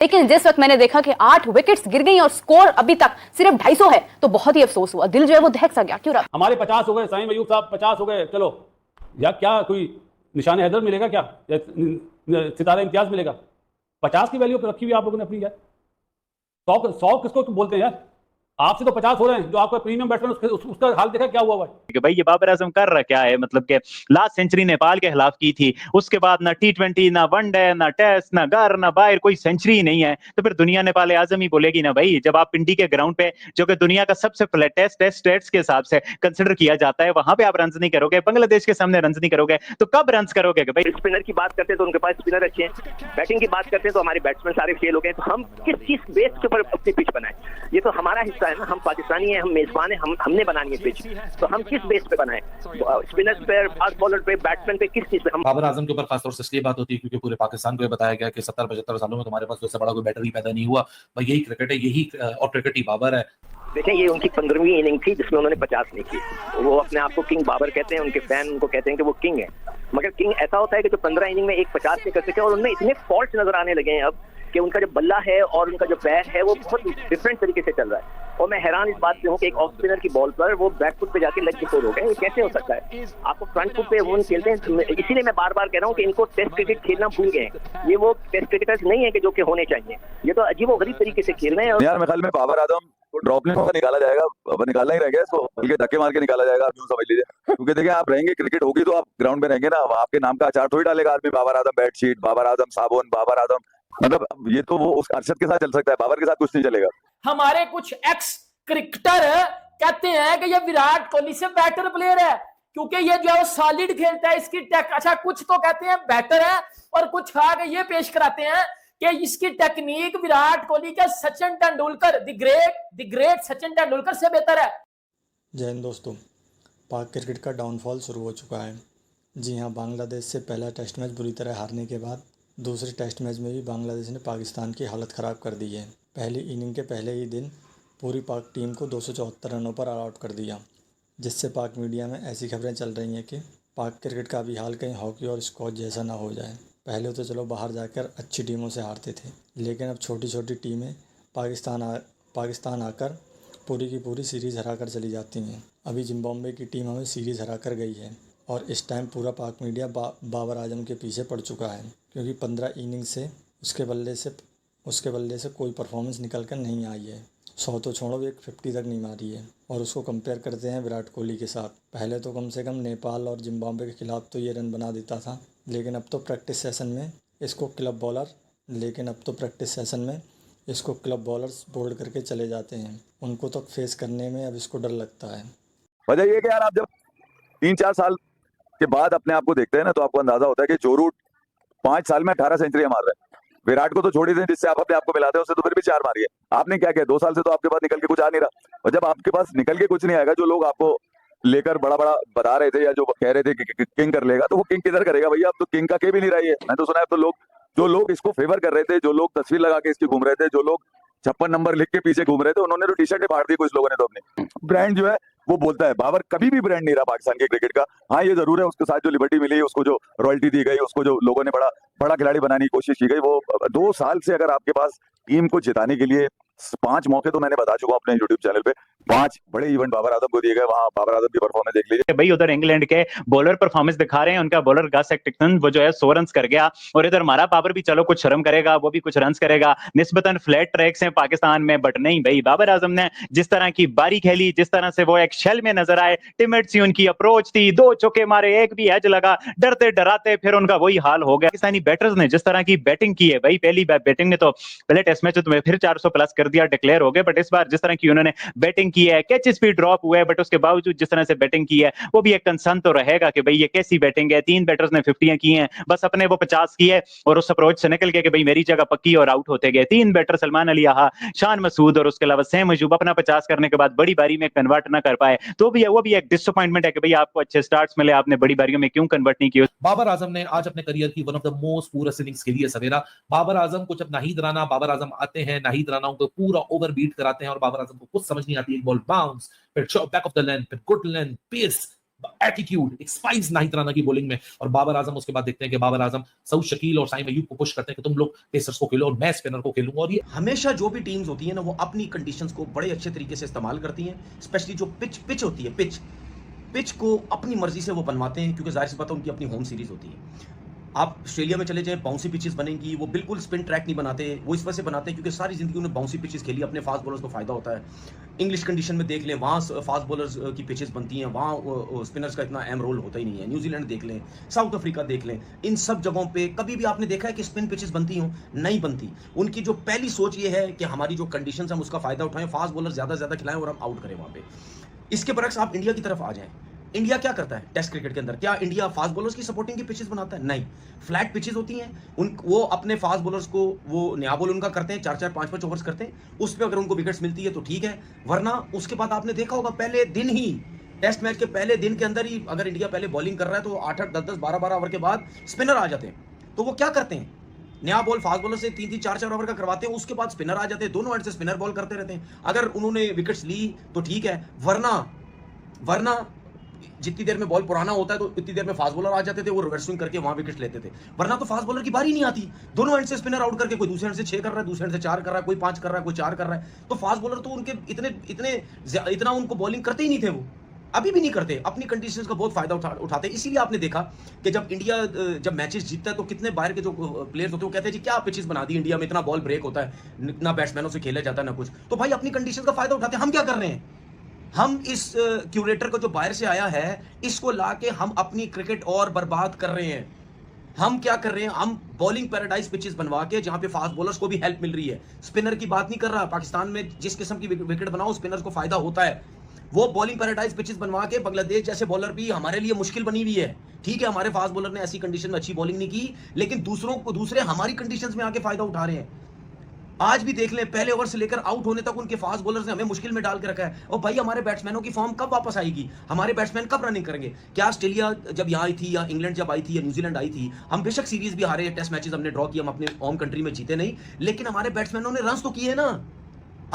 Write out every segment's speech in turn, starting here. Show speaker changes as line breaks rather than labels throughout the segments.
लेकिन जिस वक्त मैंने देखा कि 8 विकेट्स गिर गई और स्कोर अभी तक सिर्फ 250 है तो बहुत ही अफसोस हुआ। दिल जो है वो दहक सा गया। क्यों रहा?
हमारे 50 हो गए, साईं मयूब साहब 50 हो गए, चलो या क्या कोई निशान हैदर मिलेगा क्या, या सितारा इम्तियाज मिलेगा? 50 की वैल्यू रखी हुई आप लोगों ने अपनी यार। 100 किसको बोलते हैं यार? आपसे तो 50 हो रहे हैं, जो आपका प्रीमियम बैट्समैन उसका हाल देखा क्या हुआ है
कि भाई ये बाबर आजम कर रहा क्या है। मतलब कि लास्ट सेंचुरी नेपाल के खिलाफ की थी, उसके बाद ना T20 ना वनडे ना टेस्ट ना घर ना बाहर कोई सेंचुरी ही नहीं है, तो फिर दुनिया नेपाल आजम ही बोलेगी ना भाई। जब आप पिंडी के ग्राउंड पे, जो कि दुनिया का सबसे फ्लैटेस्ट टेस्ट स्टेट्स के हिसाब से कंसिडर किया जाता है, वहां पे आप रन नहीं करोगे, बांग्लादेश के सामने रन नहीं करोगे, तो कब रन करोगे? कि भाई
स्पिनर की बात करते हैं तो उनके पास स्पिनर अच्छे हैं, बैटिंग की बात करते हैं तो हमारे बैट्समैन सारे फेल हो गए, तो हम किस चीज बेस के ऊपर अपनी पिच बनाए? ये तो हमारा हिस्सा है ना, हम पाकिस्तानी है, हम मेजबान है, हमने बनानी है पिच, तो हम किस बेस पे बनाए? स्पिनर पे, फास्ट बॉलर पे, बैट्समैन पे, किस चीज पे? हम
बाबर आजम के ऊपर खासतौर से इसलिए बात होती है क्योंकि पूरे पाकिस्तान को ये बताया गया कि 70-75 सालों में तुम्हारे पास उससे बड़ा कोई बैटर ही पैदा नहीं हुआ भाई, यही क्रिकेट है, यही और क्रिकेट ही बाबर है।
देखें, ये उनकी 15वीं इनिंग थी जिसमें उन्होंने 50 नहीं की। वो अपने आप को किंग बाबर कहते हैं, उनके फैन उनको कहते हैं कि वो किंग है, मगर किंग ऐसा होता है कि जो 15 इनिंग में एक 50 नहीं कर सके, और उनमें इतने फॉल्ट नजर आने लगे हैं अब कि उनका जो बल्ला है और उनका जो पैर है वो बहुत डिफरेंट तरीके से चल रहा है। और मैं हैरान इस बात से हूँ कि एक ऑफ स्पिनर की बॉल पर वो बैक फुट पे जाके लेग फोर हो गए, ये कैसे हो सकता है? आपको फ्रंट फुट पे वो खेलते हैं, इसीलिए मैं बार बार कह रहा हूँ कि इनको टेस्ट क्रिकेट खेलना भूल गए हैं। ये वो टेस्ट क्रिकेटर्स नहीं है कि जो कि होने चाहिए, ये तो अजीबोगरीब तरीके से खेल रहे हैं।
यार मेरे ख्याल में बाबर आजम ड्रॉपलिंग होकर निकाला जाएगा, अब निकालना ही रह गया इसको, बल्कि धक्के मार के निकाला जाएगा, आप यूं समझ लीजिए। क्योंकि देखिए, आप रहेंगे, क्रिकेट होगी तो आप ग्राउंड में रहेंगे ना, आपके नाम का अचार थोड़ी डालेगा आदमी, बाबर आजम बेडशीट, बाबर आजम साबुन, बाबर आजम, मतलब ये तो वो उस अरशद के साथ चल सकता है, बाबर के साथ कुछ नहीं चलेगा।
हमारे कुछ एक्स क्रिकेटर कहते हैं कि ये विराट कोहली से बेटर प्लेयर है क्योंकि ये जो है सॉलिड खेलता है, इसकी अच्छा कुछ तो कहते हैं बेटर है और कुछ आगे ये पेश कराते हैं कि इसकी टेक्निक विराट कोहली का सचिन तेंदुलकर द ग्रेट सचिन तेंदुलकर से बेहतर है।
जय हिंद दोस्तों, पाक क्रिकेट का डाउनफॉल शुरू हो चुका है। जी हाँ, बांग्लादेश से पहला टेस्ट मैच बुरी तरह हारने के बाद दूसरे टेस्ट मैच में भी बांग्लादेश ने पाकिस्तान की हालत ख़राब कर दी है। पहली इनिंग के पहले ही दिन पूरी पाक टीम को 274 रनों पर ऑल आउट कर दिया, जिससे पाक मीडिया में ऐसी खबरें चल रही हैं कि पाक क्रिकेट का भी हाल कहीं हॉकी और स्कॉच जैसा ना हो जाए। पहले तो चलो बाहर जाकर अच्छी टीमों से हारते थे, लेकिन अब छोटी छोटी टीमें पाकिस्तान आकर पूरी की पूरी सीरीज़ हरा कर चली जाती हैं। अभी जिम्बाब्वे की टीम हमें सीरीज़ हरा कर गई है और इस टाइम पूरा पाक मीडिया बाबर आजम के पीछे पड़ चुका है, क्योंकि 15 इनिंग से उसके बल्ले से कोई परफॉर्मेंस निकल कर नहीं आई है। 100 तो छोड़ो, एक 50 तक नहीं मारी है। और उसको कंपेयर करते हैं विराट कोहली के साथ। पहले तो कम से कम नेपाल और जिम्बाब्वे के खिलाफ तो ये रन बना देता था, लेकिन अब तो प्रैक्टिस सेशन में इसको क्लब बॉलर्स बोल्ड करके चले जाते हैं। उनको तो फेस करने में अब इसको डर लगता है।
वजह ये है कि यार, आप जब 3-4 साल के बाद अपने आप को देखते हैं ना, तो आपको अंदाजा होता है कि जो रूट 5 साल में 18 सेंचुरी मार रहे हैं, विराट को तो छोड़ ही दें, जिससे आप अपने आप को मिलाते हैं, उससे तो फिर भी 4 मारी है। आपने क्या किया? 2 साल से तो आपके पास निकल के कुछ आ नहीं रहा, और जब आपके पास निकल के कुछ नहीं आएगा, जो लोग आपको लेकर बड़ा बड़ा बता रहे थे या जो कह रहे थे कि किंग कर लेगा, तो वो किंग किधर करेगा भैया? अब तो किंग का के भी नहीं रही है। मैं तो सुना है, तो जो लोग इसको फेवर कर रहे थे, जो लोग तस्वीर लगा के इसकी घूम रहे थे, जो लोग 56 नंबर लिख के पीछे घूम रहे थे, उन्होंने तो टी शर्टें फाड़ दी कुछ लोगों ने तो अपनी। ब्रांड जो है वो बोलता है, बाबर कभी भी ब्रांड नहीं रहा पाकिस्तान के क्रिकेट का। हाँ, ये जरूर है, उसके साथ जो लिबर्टी मिली, उसको जो रॉयल्टी दी गई, उसको जो लोगों ने बड़ा खिलाड़ी बनाने की कोशिश की गई, वो 2 साल से अगर आपके पास टीम को जिताने के लिए 5 मौके, तो मैंने बता चुका अपने यूट्यूब चैनल पे, 5 बड़े इवेंट बाबर आजम को दिए गए, वहां बाबर आजम की परफॉर्मेंस देख लीजिए
भाई। उधर इंग्लैंड के बॉलर परफॉर्मेंस दिखा रहे हैं, उनका बॉलर गस एटिक्सन वो जो है 100 रन कर गया, और इधर हमारा बाबर भी चलो कुछ शर्म करेगा, वो भी कुछ रन करेगा। निस्बतन फ्लैट ट्रैक्स हैं पाकिस्तान में, बट नहीं भाई, बाबर आजम ने जिस तरह की बारी खेली, जिस तरह से वो एक शेल में नजर आए, टिमिड सी उनकी अप्रोच थी, 2 चौके मारे, एक भी एज लगा, डरते डराते फिर उनका वही हाल हो गया। पाकिस्तानी बैटर्स ने जिस तरह की बैटिंग की है भाई, पहली बैटिंग में तो पहले टेस्ट मैच में फिर 400 प्लस कर दिया, डिक्लेयर हो गए, बट इस बार जिस तरह की उन्होंने बैटिंग की है, कैचेस भी ड्रॉप हुए, बट उसके बावजूद जिस तरह से बैटिंग की है, वो भी एक कंसर्न तो रहेगा कि भाई ये कैसी बैटिंग है। 3 बैटर्स ने 50 की हैं, बस अपने वो 50 की है, और उस अप्रोच से निकल के कि भाई मेरी जगह पक्की, और आउट होते गए 3 बैटर, सलमान अली आहा, शान मसूद और उसके अलावा सैम अयूब, अपना 50 करने के बाद बड़ी बारी में कन्वर्ट ना कर पाए, तो भी वो भी एक डिसअपॉइंटमेंट है कि भाई आपको अच्छे स्टार्ट्स मिले, आपने बड़ी बारियों में क्यों कन्वर्ट नहीं किया।
बाबर आजम ने आज अपने करियर की one of the most purest innings खेली है सवेरा। बाबर आजम को जब नाहीद राना, बाबर आजम आते हैं, नाहीद राना उनको पूरा ओवर बीट कराते हैं, और बाबर आजम को कुछ समझ नहीं आती, एक बॉल बाउंस, फिर बैक ऑफ द लेंथ, फिर गुड लेंथ, पेस, एटीट्यूड, एक स्पाइस नाहिद राना की बॉलिंग में, और बाबर आजम उसके बाद देखते हैं कि बाबर आजम सऊद शकील और साइम अयूब को पुश करते हैं कि तुम लोग पेसर्स को खेलो और मैं स्पिनर को खेलूंगा। और ये
हमेशा जो भी टीम्स होती है ना, वो अपनी कंडीशंस को बड़े अच्छे तरीके से इस्तेमाल करती हैं, स्पेशली जो पिच होती है, पिच को अपनी मर्जी से वो बनवाते हैं, क्योंकि जाहिर सी बात है उनकी अपनी होम सीरीज होती है। आप ऑस्ट्रेलिया में चले जाएं, बाउंसी पिचेस बनेंगी, वो बिल्कुल स्पिन ट्रैक नहीं बनाते, वो इस वजह से बनाते हैं क्योंकि सारी जिंदगी उन्होंने बाउंसी पिचेस खेली, अपने फास्ट बॉलर्स को फायदा होता है। इंग्लिश कंडीशन में देख लें, वहाँ फास्ट बॉलर्स की पिचेस बनती हैं, वहाँ स्पिनर्स का इतना अहम रोल होता ही नहीं है। न्यूजीलैंड देख लें, साउथ अफ्रीका देख लें, इन सब जगहों पे कभी भी आपने देखा है कि स्पिन पिचेस बनती हों? नहीं बनती। उनकी जो पहली सोच ये है कि हमारी जो कंडीशन हम उसका फायदा उठाएं, फास्ट बॉलर ज़्यादा से ज़्यादा खिलाएं और हम आउट करें वहाँ पे। इसके बरक्स आप इंडिया की तरफ आ जाएं, इंडिया क्या करता है टेस्ट क्रिकेट के अंदर? क्या इंडिया फास्ट बॉलर्स की सपोर्टिंग की पिचेस बनाता है? नहीं, फ्लैट पिचेस होती हैं, वो अपने फास्ट बॉलर्स को वो नया बॉल उनका करते हैं, 4-4 5-5 ओवर्स करते हैं, उस पर अगर उनको विकेट्स मिलती है तो ठीक है, वरना उसके बाद आपने देखा होगा पहले दिन ही, टेस्ट मैच के पहले दिन के अंदर ही अगर इंडिया पहले बॉलिंग कर रहा है तो 8-8 10-10 12-12 ओवर के बाद स्पिनर आ जाते हैं। तो वो क्या करते हैं, नया बॉल फास्ट बॉलर से 3-3 4-4 ओवर का करवाते हैं, उसके बाद स्पिनर आ जाते हैं, दोनों एंड से स्पिनर बॉल करते रहते हैं। अगर उन्होंने विकेट्स ली तो ठीक है, वरना जितनी देर में बॉल पुराना होता है तो इतनी देर में फास्ट बॉलर आ जाते थे, वो रिवर्स स्विंग करके वहां विकेट लेते थे, वरना तो फास्ट बॉलर की बारी नहीं आती। दोनों एंड से स्पिनर आउट करके, कोई दूसरे एंड से 6 कर रहा है, दूसरे एंड से 4 कर रहा है, कोई 5 कर रहा है, कोई 4 कर रहा है, तो फास्ट बॉलर तो उनके इतना उनको बॉलिंग करते ही नहीं थे, वो अभी भी नहीं करते, अपनी कंडीशंस का बहुत फायदा उठाते। इसीलिए आपने देखा कि जब इंडिया जब मैचेस जीतता है तो कितने बाहर के जो प्लेयर्स होते हैं वो कहते हैं जी क्या पिचेस बना दी इंडिया में, इतना बॉल ब्रेक होता है, इतना बैट्समैनों से खेला जाता है ना कुछ। तो भाई अपनी कंडीशन का फायदा उठाते हैं। हम क्या कर रहे हैं, हम इस क्यूरेटर को जो बाहर से आया है इसको लाके हम अपनी क्रिकेट और बर्बाद कर रहे हैं। हम क्या कर रहे हैं, हम बॉलिंग पैराडाइज पिचेस बनवा के जहां पे फास्ट बॉलर्स को भी हेल्प मिल रही है, स्पिनर की बात नहीं कर रहा, पाकिस्तान में जिस किस्म की विकेट बनाओ स्पिनर्स को फायदा होता है, वो बॉलिंग पैराडाइज पिचेस बनवा के बांग्लादेश जैसे बॉलर भी हमारे लिए मुश्किल बनी हुई है। ठीक है, हमारे फास्ट बॉलर ने ऐसी कंडीशन में अच्छी बॉलिंग नहीं की, लेकिन दूसरे हमारी कंडीशंस में आके फायदा उठा रहे हैं। आज भी देख लें, पहले ओवर से लेकर आउट होने तक उनके फास्ट बॉलर्स ने हमें मुश्किल में डाल के रखा है। और भाई हमारे बैट्समैनों की फॉर्म कब वापस आएगी, हमारे बैट्समैन कब रनिंग करेंगे? क्या ऑस्ट्रेलिया जब यहाँ आई थी, या इंग्लैंड जब आई थी, या न्यूजीलैंड आई थी, हम बेशक सीरीज भी हारे, टेस्ट मैचेस हमने ड्रॉ किए, हम अपने होम कंट्री में जीते नहीं, लेकिन हमारे बैट्समैनों ने रन्स तो किए ना।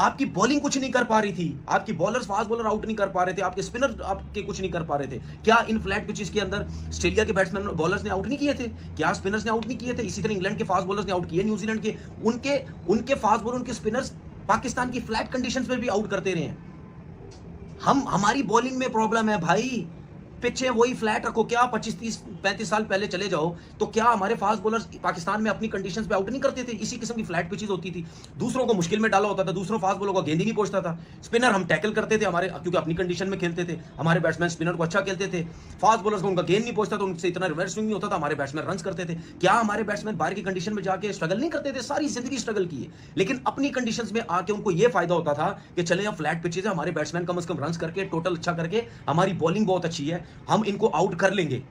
आपकी बॉलिंग कुछ नहीं कर पा रही थी, आपकी बॉलर्स फास्ट बॉलर आउट नहीं कर पा रहे थे, आपके स्पिनर आपके कुछ नहीं कर पा रहे थे। क्या इन फ्लैट पिचेस के अंदर ऑस्ट्रेलिया के बैट्समैन बॉलर्स ने आउट नहीं किए थे? क्या स्पिनर्स ने आउट नहीं किए थे? इसी तरह इंग्लैंड के फास्ट बॉलर्स ने आउट किए, न्यूजीलैंड के उनके फास्ट बॉलर, उनके स्पिनर्स पाकिस्तान की फ्लैट कंडीशंस में भी आउट करते रहे हैं। हमारी बॉलिंग में प्रॉब्लम है भाई, पिछे वही फ्लैट रखो। क्या 25-30-35 साल पहले चले जाओ तो क्या हमारे फास्ट बॉलर्स पाकिस्तान में अपनी कंडीशंस पे आउट नहीं करते थे? इसी किस्म की फ्लैट पिचेस होती थी, दूसरों को मुश्किल में डाला होता था, दूसरों फास्ट बॉलर को गेंद ही नहीं पहुंचता था, स्पिनर हम टैकल करते थे हमारे, क्योंकि अपनी कंडीशन में खेलते थे, हमारे बैट्समैन स्पिनर को अच्छा खेलते थे, फास्ट बॉलर्स को उनका गेंद नहीं पहुंचता, तो उनसे इतना रिवर्स स्विंग नहीं होता था, हमारे बैट्समैन रन करते थे। क्या हमारे बैट्समैन बाहर की कंडीशन में जाके स्ट्रगल नहीं करते थे? सारी जिंदगी स्ट्रगल की है, लेकिन अपनी कंडीशंस में आके उनको यह फायदा होता था कि चले यहाँ फ्लैट पिचेस है, हमारे बैट्समैन कम से कम रन करके, टोटल अच्छा करके, हमारी बॉलिंग बहुत अच्छी है, हम इनको आउट कर लेंगे।